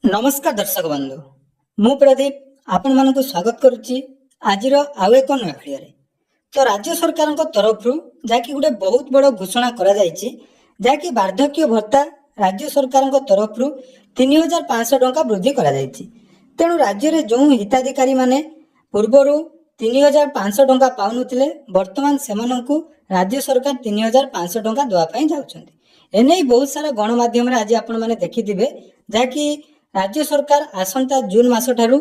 नमस्कार दर्शक बंधु मु प्रदीप आपण मान स्वागत करुच्ची आज आउ एक नया भिडियो तो राज्य सरकार तरफ जहाँकि गोटे बहुत बड़ घोषणा करा जहाँकि वार्धक्य भत्ता राज्य सरकार तरफ 3500 टंका वृद्धि करा तेणु राज्य में जो हिताधिकारी माने पूर्वर 3500 टंका पाउनुथिले वर्तमान सेमानंकु राज्य सरकार 3500 टंका देवाई जाउछन्ति। एने बहुत सारा गणमाध्यम आज आपण मैंने देखिथिबे जहाँकि राज्य सरकार आसंता जून मास ठारू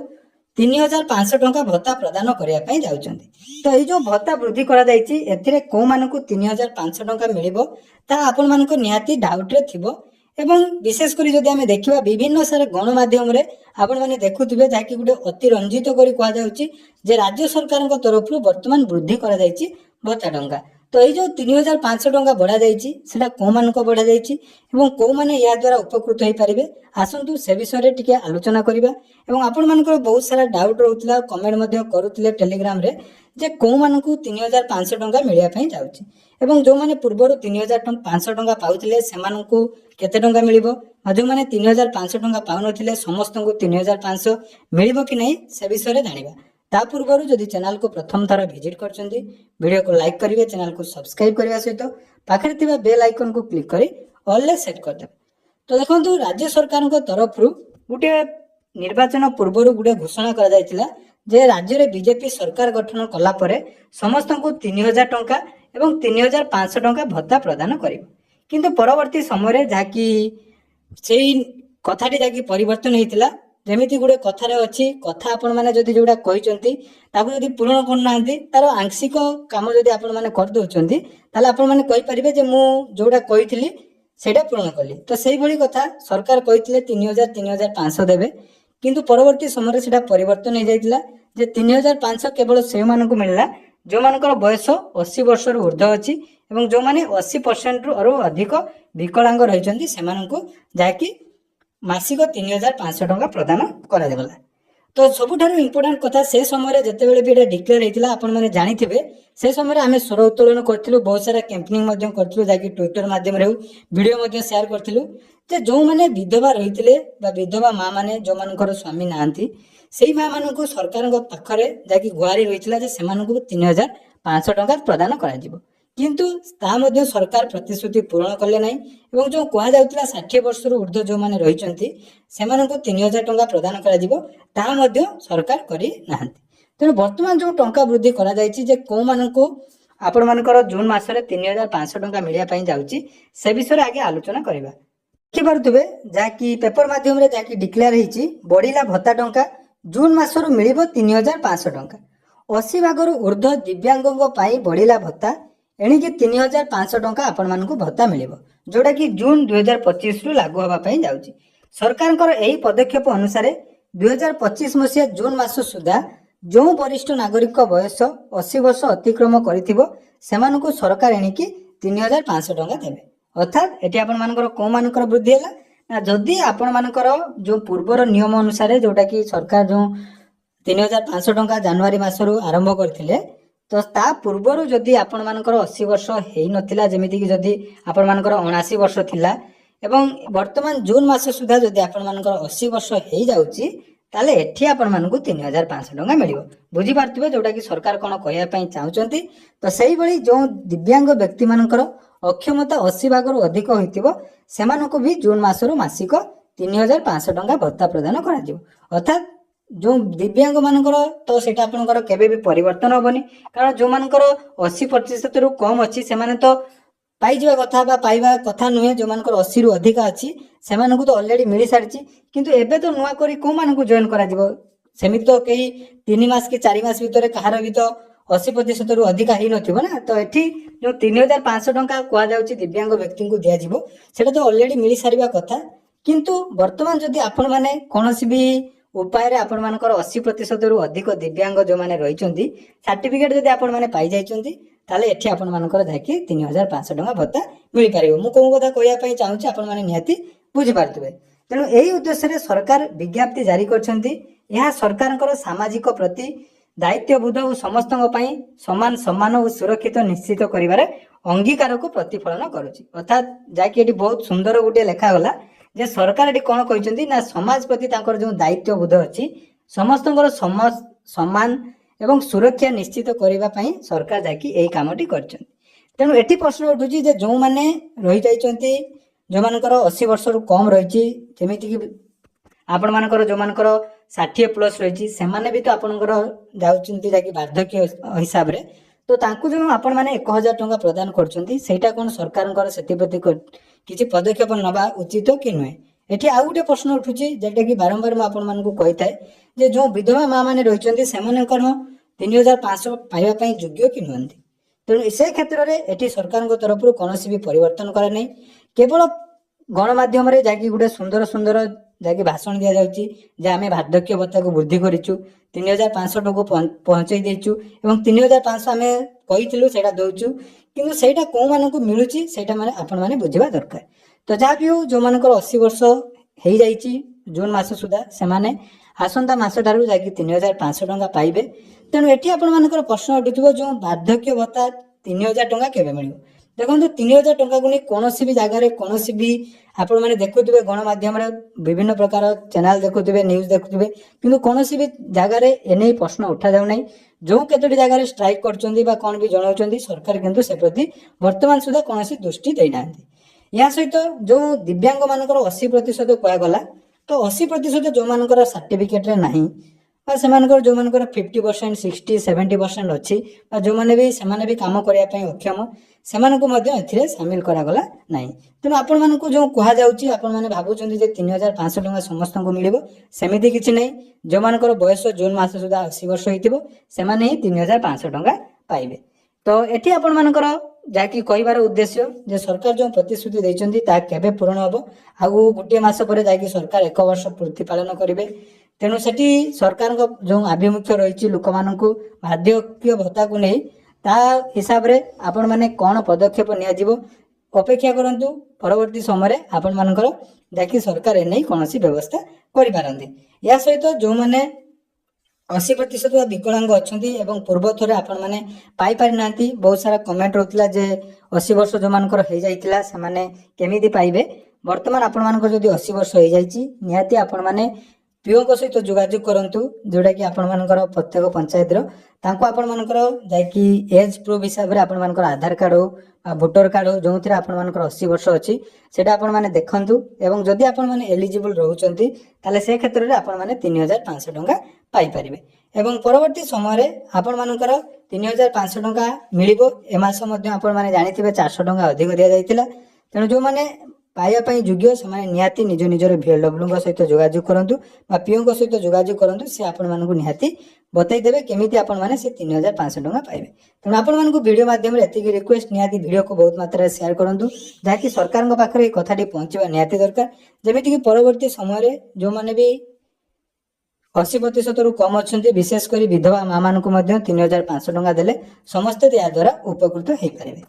3500 टंका भत्ता प्रदान करने जाउछन्ति। तो ये जो भत्ता वृद्धि करा जायछि एथिरे को मानकु 3500 टंका मिलिबो ता आपण मानको निहाती डाउट रे थिबो एवं विशेष करी जदि आमे देखिबा विभिन्न सारे गणमाध्यम रे आपण माने देखुथिबे जाकि गुटे अति रंजित करी कहा जाउछि जे राज्य सरकार तरफ वर्तमान वृद्धि करा जायछि भत्ता टंका। तो ये जो 3500 टंका बढ़ा जायछि सेटा को मानको बढ़ा जायछि एवं को माने या द्वारा उपकृत होई परिबे आसंतु से विषय रे टिके आलोचना करिबा। एवं आपण मानकर बहुत सारा डाउट रहउतला कमेंट मध्ये करूतिले टेलीग्राम रे जे को मानकु 3500 टंका मिलिया पई जाउछि एवं जो माने पूर्वरु 3500 टंका पाउतिले सेमानकु केते टंका मिलिबो जो माने 3500 टंका पाउनथिले समस्तंकु 3500 मिलिबो कि नै से विषय रे जानिबा। ता पूर्वरु जदि चैनल को प्रथम थर विजिट करछन्ती वीडियो को लाइक करिवे चैनल को सब्सक्राइब करबा सहित पाखरे थिबा बेल आइकन को क्लिक करी ऑल ले सेट कर देबे। तो देखंतु राज्य सरकार को तरफ गुटे निर्वाचन पूर्वरु गुटे घोषणा करा जायतिला जे राज्य रे बीजेपी सरकार गठन कला परे समस्त को 3000 टंका एवं 3500 टंका भत्ता प्रदान करिवो किंतु परवर्ती समय रे जाकी सेही कथाटी जाकी परिवर्तन हेतिला जेमिति गुटे कथारे अछि कथा आपण माने जदि जोडा कहिचंती ताकू जदि पूर्ण करनांती तार आंशिक काम जदि आपण माने कर दोचंती ताले आपण माने कहि परिबे जे मु जोडा कहिथिली सेटा पूर्ण कली। तो सेही भली कथा सरकार कहिथिले 3500 देबे किंतु परवर्ती समय रे सेटा परिवर्तन हे जायतिला जे 3500 केवल से मानकु मिलला जो मानकर बयस 80 वर्ष रु ऊर्ध्व अछि एवं जो माने 80% रु अधिक विकलांग रहिचंती सेमानकु जाकी मासिक 3500 टंका प्रदान करा देबला। तो सबुठारु इंपोर्टेंट कथा से समय रे जते बेले भी डिक्लेयर हेतिला आपण माने जानिथिबे से समय रे हमें स्वर उत्तोलन करथिलु बहुत सारा कैंपेनिंग मध्यम करथिलु जाकी ट्विटर माध्यम रे वीडियो मध्यम शेयर करथिलु जे जो माने विधवा रहिथिले बा विधवा मां माने जो मानकर स्वामी नांती सेही मां मानकु सरकार पाखरे जाकी गुहारी रहिथिला जे सेमानकु 3500 टंका प्रदान करा जिवो किंतु ता मध्य सरकार प्रतिश्रुति पूर्ण कले नै एवं जो कहा जाउतला 60 वर्ष रु ऊर्ध्व जो माने रहिचंती सेमानकु 3000 टंका प्रदान करा जिवो ता मध्य सरकार करि नाहंती। तेणु वर्तमान जो टंका वृद्धि करा जायछि जे को मानकु आपण मानकर जून मास रे 3500 टंका मिलिया पई जाउछि से विषय आगे आलोचना करबा। कि पारुतबे जाकी पेपर माध्यम रे जाकी डिक्लेयर हेछि बढिला भत्ता टंका जून मास रु मिलिबो 3500 टंका 80 भाग रु ऊर्ध्व दिव्यांगों पई बढिला भत्ता एणिकी 3500 टंका आपण मानकु भत्ता मिलिबो जोटा कि जून 2025 रु लागू होबा पई जाउछि। सरकारकर एही पदक्षेप अनुसार 2025 मसिया जून मास सुधा जो वरिष्ठ नागरिक बयस 80 वर्ष अतिक्रम करिथिबो सेमानकु सरकार एणिकी 3500 टंका देबे। अर्थात एटी आपण मानकर को मानकर वृद्धि हैला ना जदी आपण मानकर जो पूर्वर नियम अनुसार जोटा कि सरकार जो 3500 टंका जनवरी मासरु आरंभ करथिले तो ता पूर्वरु जदि आपण मानकर 80 वर्ष हेई नथिला जेमिति कि जदि आपण मानकर 79 वर्ष थिला एवं वर्तमान जून मास सुधा जदि आपण मानकर 80 वर्ष हेई जाउची ताले एठी आपण मानकु 3500 टंका मिलिबो। बुझी पारथिबे जोटा कि सरकार कोन कहया पई चाहुचंती। तो सेही भली जो दिव्यांग व्यक्ति मानकर अक्षमता 80 भाग रु अधिक होइतिबो सेमानको भी जून मासरु मासिक 3500 टंका भत्ता प्रदान करा जिवो। अर्थात जो दिव्यांग मानकर तो सेटा आपनकर केबे भी परिवर्तन होबनी कारण जो मानकर 80% रु कम अछि से माने तो पाई जिवा कथा बा पाइबा कथा नुहे जो मानकर 80 रु अधिक अछि से मानकु तो ऑलरेडी मिली सारछि किंतु एबे तो नुवा करी को मानकु जॉइन करा जिवो सेमित तो केही 3 मास के 4 मास भीतर कहार भी तो 80% रु अधिक ही नथिबो ना। तो एठी जो 3500 टंका कुआ जाउछि दिव्यांग व्यक्ति को दिया जिवो सेटा तो ऑलरेडी मिली सारिबा कथा किंतु वर्तमान जदि आपण माने कोनोसी भी उपाय रे आपण मानकर 80% रु अधिक दिव्यांग जो माने रहिचंती सर्टिफिकेट जदि आपण माने पाई जाइचंती ताले एठी आपण मानकर जाकी 3500 टंका भत्ता मिली पारिबो। मु कोन कथा कहया पई चाहूची आपण माने निहाती बुझी पारतबे। तेणु एही उद्देश्य रे सरकार विज्ञप्ति जारी करछंती यह सरकारकर सामाजिक प्रति दायित्वबोध और समस्त समान सम्मान और सुरक्षित निश्चित करिवारे अंगीकार को प्रतिफलन करुछि। अर्थात जाकि एठी बहुत सुंदर गुटे लेखा गला ଯେ ସରକାର ଏଠି କ'ଣ କହିଛନ୍ତି ନା ସମାଜ ପ୍ରତି ତାଙ୍କର ଯେଉଁ ଦାୟିତ୍ୱବୋଧ ଅଛି ସମସ୍ତଙ୍କର ସମାନ ଏବଂ ସୁରକ୍ଷା ନିଶ୍ଚିତ କରିବା ପାଇଁ ସରକାର ଯାଇକି ଏହି କାମଟି କରିଛନ୍ତି। ତେଣୁ ଏଠି ପ୍ରଶ୍ନ ଉଠୁଛି ଯେ ଯେଉଁମାନେ ରହିଯାଇଛନ୍ତି ଯେଉଁମାନଙ୍କର 80 ବର୍ଷରୁ କମ୍ ରହିଛି ଯେମିତିକି ଆପଣମାନଙ୍କର ଯେଉଁମାନଙ୍କର 60+ ରହିଛି ସେମାନେ ବି ତ ଆପଣଙ୍କର ଯାଉଛନ୍ତି ଯାଇକି ବାର୍ଦ୍ଧକ୍ୟ ହିସାବରେ ତ ତାଙ୍କୁ ଯେଉଁ ଆପଣମାନେ 1000 ଟଙ୍କା ପ୍ରଦାନ କରୁଛନ୍ତି ସେଇଟା କ'ଣ ସରକାରଙ୍କର ସେଥିପ୍ରତି କିଛି ପଦକ୍ଷେପ ନେବା ଉଚିତ କି ନୁହେଁ। ଏଠି ଆଉ ଗୋଟେ ପ୍ରଶ୍ନ ଉଠୁଛି ଯେଉଁଟାକି ବାରମ୍ବାର ମୁଁ ଆପଣମାନଙ୍କୁ କହିଥାଏ ଯେ ଯେଉଁ ବିଧବା ମା ମାନେ ରହିଛନ୍ତି ସେମାନଙ୍କର 3500 ପାଇବା ପାଇଁ ଯୋଗ୍ୟ କି ନୁହନ୍ତି। ତେଣୁ ସେ କ୍ଷେତ୍ରରେ ଏଠି ସରକାରଙ୍କ ତରଫରୁ କୌଣସି ବି ପରିବର୍ତ୍ତନ କରାନାହିଁ। କେବଳ ଗଣମାଧ୍ୟମରେ ଯାଇକି ଗୋଟେ ସୁନ୍ଦର ସୁନ୍ଦର ଯାଇକି ଭାଷଣ ଦିଆଯାଉଛି ଯେ ଆମେ ବାର୍ଦ୍ଧକ୍ୟ ଭତ୍ତାକୁ ବୃଦ୍ଧି କରିଛୁ 3500 ଟଙ୍କା ପହଞ୍ଚାଇ ଦେଇଛୁ ଏବଂ 3500 ଆମେ କହିଥିଲୁ ସେଇଟା ଦେଉଛୁ, କିନ୍ତୁ ସେଇଟା କେଉଁମାନଙ୍କୁ ମିଳୁଛି ସେଇଟା ମାନେ ଆପଣମାନେ ବୁଝିବା ଦରକାର। ତ ଯାହା ବି ହେଉ ଯେଉଁମାନଙ୍କର 80 ବର୍ଷ ହେଇଯାଇଛି ଜୁନ୍ ମାସ ସୁଦ୍ଧା ସେମାନେ ଆସନ୍ତା ମାସଠାରୁ ଯାଇକି 3500 ଟଙ୍କା ପାଇବେ। ତେଣୁ ଏଠି ଆପଣମାନଙ୍କର ପ୍ରଶ୍ନ ଉଠୁଥିବ ଯେଉଁ ବାର୍ଦ୍ଧକ୍ୟ ଭତ୍ତା 3000 ଟଙ୍କା କେବେ ମିଳିବ। ଦେଖନ୍ତୁ 3000 ଟଙ୍କାକୁ ନେଇ କୌଣସି ବି ଜାଗାରେ କୌଣସି ବି ଆପଣମାନେ ଦେଖୁଥିବେ ଗଣମାଧ୍ୟମରେ ବିଭିନ୍ନ ପ୍ରକାର ଚ୍ୟାନେଲ ଦେଖୁଥିବେ ନ୍ୟୁଜ୍ ଦେଖୁଥିବେ କିନ୍ତୁ କୌଣସି ବି ଜାଗାରେ ଏନେଇ ପ୍ରଶ୍ନ ଉଠାଯାଉନାହିଁ। ଯେଉଁ କେତୋଟି ଜାଗାରେ ଷ୍ଟ୍ରାଇକ୍ କରୁଛନ୍ତି ବା କ'ଣ ବି ଜଣାଉଛନ୍ତି ସରକାର କିନ୍ତୁ ସେ ପ୍ରତି ବର୍ତ୍ତମାନ ସୁଦ୍ଧା କୌଣସି ଦୃଷ୍ଟି ଦେଇନାହାନ୍ତି। ଏହା ସହିତ ଯେଉଁ ଦିବ୍ୟାଙ୍ଗମାନଙ୍କର 80% କୁହାଗଲା ତ 80% ଯେଉଁମାନଙ୍କର ସାର୍ଟିଫିକେଟରେ ନାହିଁ ବା ସେମାନଙ୍କର ଯେଉଁମାନଙ୍କର 50%, 60, 70% ଅଛି ବା ଯେଉଁମାନେ ବି ସେମାନେ ବି କାମ କରିବା ପାଇଁ ଅକ୍ଷମ ସେମାନଙ୍କୁ ମଧ୍ୟ ଏଥିରେ ସାମିଲ କରାଗଲା ନାହିଁ। ତେଣୁ ଆପଣମାନଙ୍କୁ ଯେଉଁ କୁହାଯାଉଛି ଆପଣମାନେ ଭାବୁଛନ୍ତି ଯେ 3500 ଟଙ୍କା ସମସ୍ତଙ୍କୁ ମିଳିବ, ସେମିତି କିଛି ନାହିଁ। ଯେଉଁମାନଙ୍କର ବୟସ ଜୁନ୍ ମାସ ସୁଦ୍ଧା 80 ବର୍ଷ ହେଇଥିବ ସେମାନେ ହିଁ 3500 ଟଙ୍କା ପାଇବେ। ତ ଏଠି ଆପଣମାନଙ୍କର ଯାହାକି କହିବାର ଉଦ୍ଦେଶ୍ୟ ଯେ ସରକାର ଯେଉଁ ପ୍ରତିଶ୍ରୁତି ଦେଇଛନ୍ତି ତାହା କେବେ ପୂରଣ ହେବ। ଆଉ ଗୋଟିଏ ମାସ ପରେ ଯାଇକି ସରକାର 1 ବର୍ଷ ପୂର୍ତ୍ତି ପାଳନ କରିବେ। ତେଣୁ ସେଠି ସରକାରଙ୍କ ଯେଉଁ ଆଭିମୁଖ୍ୟ ରହିଛି ଲୋକମାନଙ୍କୁ ବାର୍ଦ୍ଧକ୍ୟ ଭତ୍ତାକୁ ନେଇ ତା ହିସାବରେ ଆପଣମାନେ କ'ଣ ପଦକ୍ଷେପ ନିଆଯିବ ଅପେକ୍ଷା କରନ୍ତୁ। ପରବର୍ତ୍ତୀ ସମୟରେ ଆପଣମାନଙ୍କର ଯାହାକି ସରକାର ଏନେଇ କୌଣସି ବ୍ୟବସ୍ଥା କରିପାରନ୍ତି। ଏହା ସହିତ ଯେଉଁମାନେ 80% ବିକଳାଙ୍ଗ ଅଛନ୍ତି ଏବଂ ପୂର୍ବ ଥରେ ଆପଣମାନେ ପାଇପାରିନାହାନ୍ତି, ବହୁତ ସାରା କମେଣ୍ଟ ରହୁଥିଲା ଯେ 80 ବର୍ଷ ଯେଉଁମାନଙ୍କର ହେଇଯାଇଥିଲା ସେମାନେ କେମିତି ପାଇବେ। ବର୍ତ୍ତମାନ ଆପଣମାନଙ୍କର ଯଦି 80 ବର୍ଷ ହେଇଯାଇଛି ନିହାତି ଆପଣମାନେ ପିଓଙ୍କ ସହିତ ଯୋଗାଯୋଗ କରନ୍ତୁ ଯେଉଁଟାକି ଆପଣମାନଙ୍କର ପ୍ରତ୍ୟେକ ପଞ୍ଚାୟତର ତାଙ୍କୁ ଆପଣମାନଙ୍କର ଯାଇକି ଏଜ୍ ପ୍ରୁଫ୍ ହିସାବରେ ଆପଣମାନଙ୍କର ଆଧାର କାର୍ଡ଼ ହେଉ ବା ଭୋଟର କାର୍ଡ଼ ହେଉ ଯେଉଁଥିରେ ଆପଣମାନଙ୍କର 80 ବର୍ଷ ଅଛି ସେଇଟା ଆପଣମାନେ ଦେଖନ୍ତୁ ଏବଂ ଯଦି ଆପଣମାନେ ଏଲିଜିବଲ୍ ରହୁଛନ୍ତି ତାହେଲେ ସେ କ୍ଷେତ୍ରରେ ଆପଣମାନେ 3500 ଟଙ୍କା ପାଇପାରିବେ ଏବଂ ପରବର୍ତ୍ତୀ ସମୟରେ ଆପଣମାନଙ୍କର 3500 ଟଙ୍କା ମିଳିବ। ଏ ମାସ ମଧ୍ୟ ଆପଣମାନେ ଜାଣିଥିବେ 400 ଟଙ୍କା ଅଧିକ ଦିଆଯାଇଥିଲା। ତେଣୁ ଯେଉଁମାନେ ପାଇବା ପାଇଁ ଯୋଗ୍ୟ ସେମାନେ ନିହାତି ନିଜ ନିଜର VLWଙ୍କ ସହିତ ଯୋଗାଯୋଗ କରନ୍ତୁ ବା ପିଓଙ୍କ ସହିତ ଯୋଗାଯୋଗ କରନ୍ତୁ। ସେ ଆପଣମାନଙ୍କୁ ନିହାତି ବତାଇ ଦେବେ କେମିତି ଆପଣମାନେ ସେ 3500 ଟଙ୍କା ପାଇବେ। ତେଣୁ ଆପଣମାନଙ୍କୁ ଭିଡ଼ିଓ ମାଧ୍ୟମରେ ଏତିକି ରିକ୍ୱେଷ୍ଟ, ନିହାତି ଭିଡ଼ିଓକୁ ବହୁତ ମାତ୍ରାରେ ସେୟାର କରନ୍ତୁ ଯାହାକି ସରକାରଙ୍କ ପାଖରେ ଏହି କଥାଟି ପହଞ୍ଚିବା ନିହାତି ଦରକାର, ଯେମିତିକି ପରବର୍ତ୍ତୀ ସମୟରେ ଯେଉଁମାନେ ବି 80%ରୁ କମ୍ ଅଛନ୍ତି ବିଶେଷ କରି ବିଧବା ମା ମାନଙ୍କୁ ମଧ୍ୟ 3500 ଟଙ୍କା ଦେଲେ ସମସ୍ତେ ଏହା ଦ୍ୱାରା ଉପକୃତ ହେଇପାରିବେ।